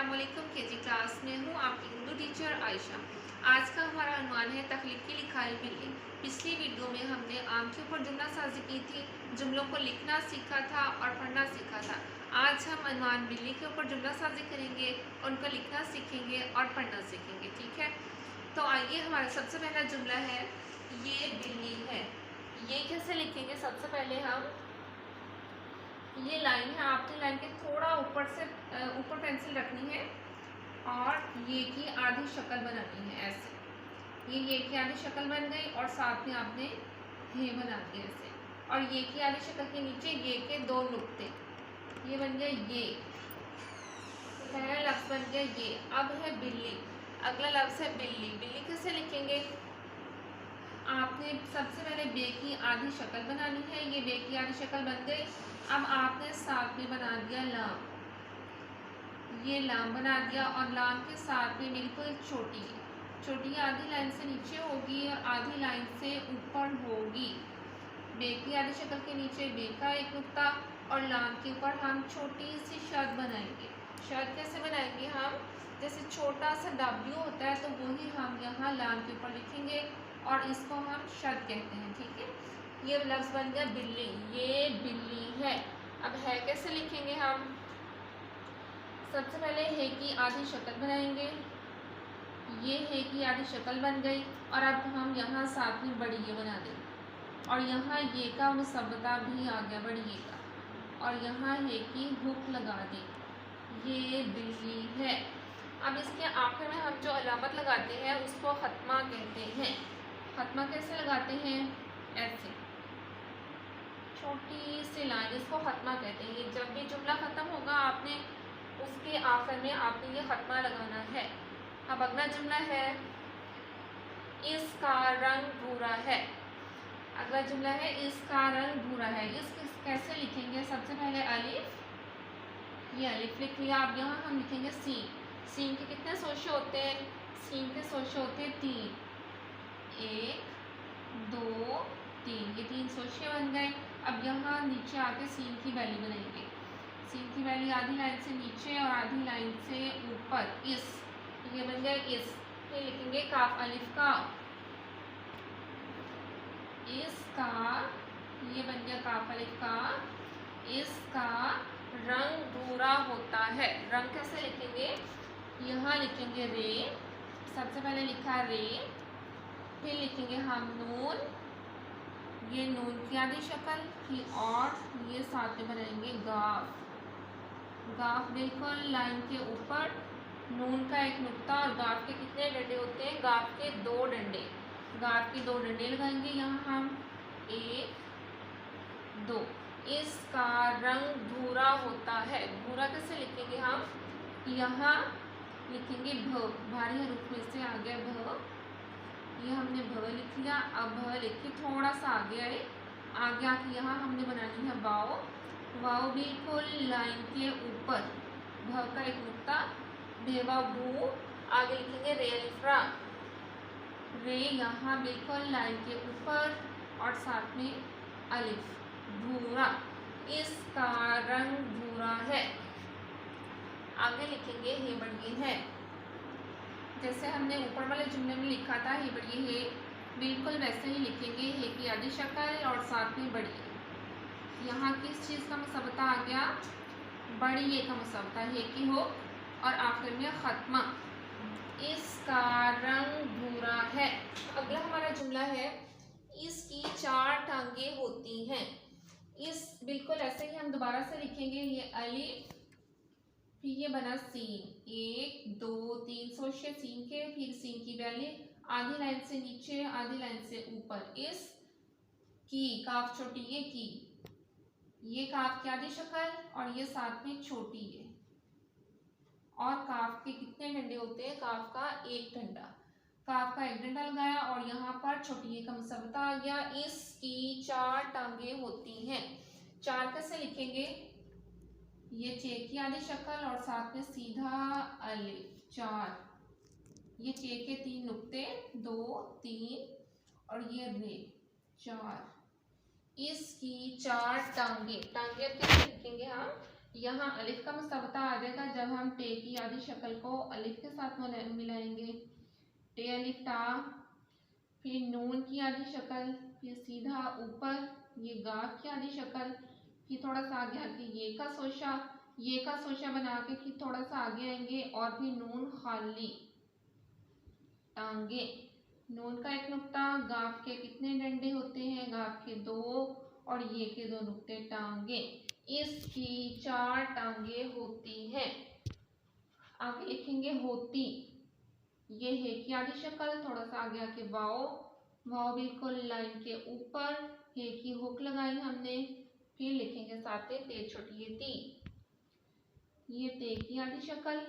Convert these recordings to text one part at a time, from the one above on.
अस्सलामुअलैकुम KG class में हूँ आपकी उर्दू टीचर आयशा। आज का हमारा उन्वान है तख्लीकी लिखाई बिल्ली। पिछली वीडियो में हमने आम के ऊपर जुमला साजी की थी, जुमलों को लिखना सीखा था और पढ़ना सीखा था। आज हम उन्वान बिल्ली के ऊपर जुमला साजी करेंगे, उनको लिखना सीखेंगे और पढ़ना सीखेंगे। ठीक है, तो आइए हमारा सबसे पहला जुमला है, ये बिल्ली है। ये कैसे लिखेंगे? सबसे पहले हम ये लाइन है, आपने लाइन के थोड़ा ऊपर से ऊपर पेंसिल रखनी है और ये की आधी शक्ल बनानी है ऐसे। ये की आधी शक्ल बन गई और साथ में आपने हे बना दिया ऐसे, और ये की आधी शक्ल के नीचे ये के दो नुक्ते, ये बन गया ये। पहला लफ्ज बन गया ये। अब है बिल्ली, अगला लफ्ज है बिल्ली। बिल्ली कैसे लिखेंगे? आपने सबसे पहले बे की आधी शक्ल बनानी है, ये बे की आधी शक्ल बन गई। अब आपने साथ में बना दिया लाम, ये लाम बना दिया और लाम के साथ में बिल्कुल छोटी आधी लाइन से नीचे होगी और आधी लाइन से ऊपर होगी। बे की आधी शक्ल के नीचे बे का एक नुक्ता और लाम के ऊपर हम छोटी सी शद बनाएंगे। शद कैसे बनाएंगे? हम जैसे छोटा सा डब्ल्यू होता है तो वही हम यहाँ लाम के ऊपर लिखेंगे और इसको हम शद कहते हैं। ठीक है, ये लफ्ज़ बन गया बिल्ली, ये बिल्ली है। अब है कैसे लिखेंगे? हम सबसे पहले है की आधी शक्ल बनाएंगे, ये है की आधी शक्ल बन गई और अब हम यहाँ साथ में बड़ी ये बना देंगे और यहाँ ये का मुसब्बता भी आ गया बड़ी ये का, और यहाँ है की हुक लगा दें, ये बिल्ली है। अब इसके आखिर में हम जो अलामत लगाते हैं उसको खत्मा कहते हैं। खत्मा कैसे लगाते हैं? ऐसे छोटी सी लाइन, इसको खत्मा कहते हैं। जब भी जुमला ख़त्म होगा आपने उसके आखिर में आपने ये खत्मा लगाना है। अब अगला जुमला है, इसका रंग भूरा है। अगला जुमला है, इसका रंग भूरा है। इसको कैसे लिखेंगे? सबसे पहले अलिफ, ये अलिफ लिख लिया। अब यहाँ हम लिखेंगे सीन। सीन के कितने सोशे होते हैं? सीन के सोशे होते हैं 3, 1 2 3, ये 3 सोशे बन गए। अब यहाँ नीचे आके सीन की वैली बनाएंगे। सीन की वैली आधी लाइन से नीचे और आधी लाइन से ऊपर, इस, ये बन गया इस। फिर लिखेंगे काफ अलिफ का, इसका, ये बन गया काफ अलिफ का। इसका रंग भूरा होता है। रंग कैसे लिखेंगे? यहाँ लिखेंगे रे, सबसे पहले लिखा रे, फिर लिखेंगे हम नून, ये नून की आधी शक्ल की, और ये साथ में बनाएंगे गाफ। गाफ बिल्कुल लाइन के ऊपर, नून का एक नुक्ता और गाफ के कितने डंडे होते हैं? गाफ के 2 डंडे। गाफ के 2 डंडे लगाएंगे यहाँ हम, 1 2। इसका रंग भूरा होता है। भूरा कैसे लिखेंगे हम? यहाँ लिखेंगे भ, भारी हरूफ में से आ गया भ, ये हमने भ लिख लिया। अब भ लिख के थोड़ा सा आगे आए, आगे आके यहाँ हमने बनानी है वाव। वाव बिल्कुल लाइन के ऊपर, भ का एक नुक्ता, भेवा भू, आगे लिखेंगे रे अलिफ रा, रे यहाँ बिल्कुल लाइन के ऊपर और साथ में अलिफ, भूरा। इसका रंग भूरा है। आगे लिखेंगे हे बढ़िए है। जैसे हमने ऊपर वाले जुमले में लिखा था हे बढ़िए है, बिल्कुल वैसे ही लिखेंगे। हे की आधी शक्ल और साथ में बड़ी। यहाँ किस चीज़ का मुसब्बता आ गया? बड़ी ये का मुसब्बता, हे की हो और आखिर में खत्मा। इसका रंग भूरा है। अगला हमारा जुमला है, इसकी 4 टांगे होती हैं। इस बिल्कुल ऐसे ही हम दोबारा से लिखेंगे, ये अलिफ, फिर ये बना सीन, 1 2 3 सोशे सीन के, फिर सीन की वैली आधी लाइन से नीचे आधी लाइन से ऊपर, इस की, काफ छोटी ये की, ये काफ की आधी शक्ल और ये साथ में छोटी ये, और काफ के कितने डंडे होते हैं? काफ का 1 डंडा। काफ का 1 डंडा लगाया और यहाँ पर छोटी ये का मुसब्बता आ गया। इसकी 4 टांगे होती हैं। 4 कैसे लिखेंगे? ये चे की आधी शक्ल और साथ में सीधा अलिफ, 4, ये चे के 3 नुक्ते, 2 3 और ये रे, 4। इसकी 4 टांगे। टांगे कैसे लिखेंगे हम? यहाँ अलिफ का मुसावता आ जाएगा जब हम टे की आधी शक्ल को अलिफ के साथ मिलाएंगे। टे अलिफ टा, फिर नून की आधी शक्ल, फिर सीधा ऊपर ये गाफ की आधी शक्ल, फिर थोड़ा सा आगे आके ये का सोशा बना के फिर थोड़ा सा आगे आएंगे और फिर नून खाली टांगे। नून का एक नुक्ता, गाफ के कितने डंडे होते हैं, गाफ के 2 और ये के 2 नुक्ते टांगे। इसकी 4 टांगे होती हैं। आगे लिखेंगे होती, ये है की आधी शक्ल, थोड़ा सा आगे आके वाओ, वाओ बिल्कुल लाइन के ऊपर, है की हुक लगाई हमने, फिर लिखेंगे साथ में ते छोटी ये ती, ये ते की आधी शक्ल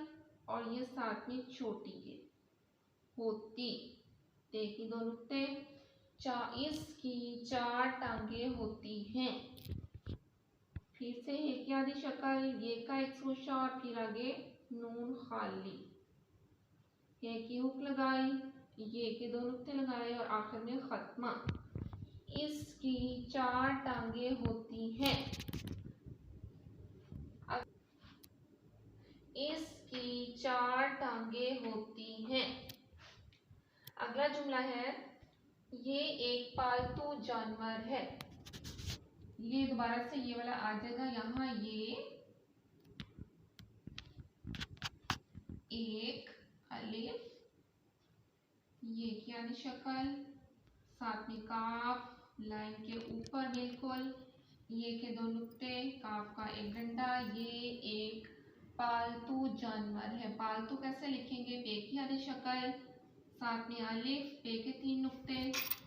और ये साथ में छोटी है होती, ते की 2 नुक्ते, इसकी 4 टांगे होती हैं। फिर से है की आधी शक्ल, ये का एक सोशा और फिर आगे नून खाली, है की हुक लगाई, ये के 2 नुक्ते लगाए और आखिर में खत्मा। इसकी 4 टांगे होती हैं। इसकी 4 टांगे होती हैं। अगला जुमला है, ये एक पालतू जानवर है। ये दोबारा से ये वाला आ जाएगा, यहाँ ये एक अलिफ, ये की आधी शक्ल, साथ में काफ लाइन के ऊपर बिल्कुल, ये के 2 नुक्ते, काफ का एक डंडा, ये एक पालतू जानवर है। पालतू कैसे लिखेंगे, पे की आधी शक्ल, साथ में अलिफ, पे के 3 नुक्ते,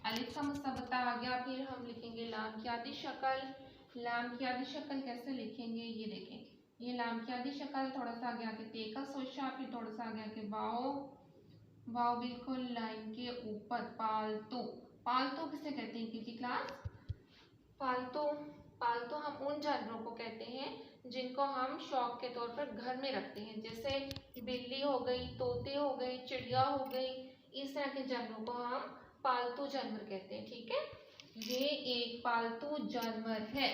अलिफ का मुसावता आ गया, फिर हम लिखेंगे लाम की आधी शक्ल। लाम की आधी शक्ल कैसे लिखेंगे, ये देखें, ये लाम की आधी शक्ल, थोड़ा सा आगे आके ते का सोशा, फिर थोड़ा सा आगे आके वाओ, वाओ बिल्कुल लाइन के ऊपर, पालतू। पालतू किसे कहते हैं किसी क्लास, पालतू, पालतू हम उन जानवरों को कहते हैं जिनको हम शौक के तौर पर घर में रखते हैं, जैसे बिल्ली हो गई, तोते हो गए, चिड़िया हो गई, इस तरह के जानवरों को हम पालतू जानवर कहते हैं। ठीक है, ये एक पालतू जानवर है।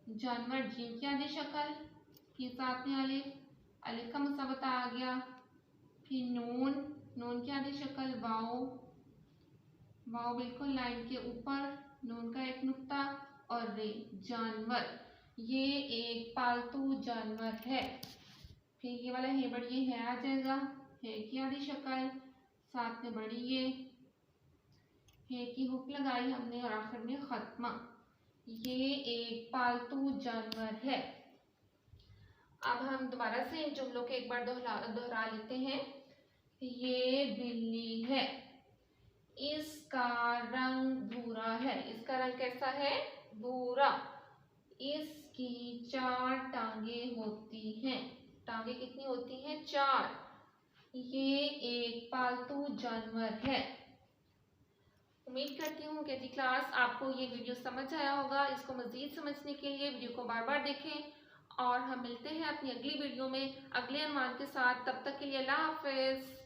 जानवर जीव की आधी शक्ल, फिर साथ में अलिफ, अलिफ का मुसावता आ गया, फिर नून, नून की आधी शक्ल, वाओ, वाओ बिल्कुल लाइन के ऊपर, नून का एक नुक्ता और रे, जानवर, ये एक पालतू जानवर है। फिर ये वाला है बड़ी, ये है आ जाएगा, है की आधी शक्ल, साथ में बड़ी ये, है की हुक लगाई हमने और आखिर में खत्मा। ये एक पालतू जानवर है। अब हम दोबारा से इन जुमलों के एक बार दोहरा लेते हैं। ये बिल्ली है, इसका रंग भूरा है, इसका रंग कैसा है, भूरा। इसकी 4 टांगे होती हैं, टांगे कितनी होती हैं, 4। ये एक पालतू जानवर है। उम्मीद करती हूँ कि क्लास आपको ये वीडियो समझ आया होगा। इसको मज़ीद समझने के लिए वीडियो को बार बार देखें और हम मिलते हैं अपनी अगली वीडियो में अगले अनुमान के साथ। तब तक के लिए अल्लाह हाफ़िज़।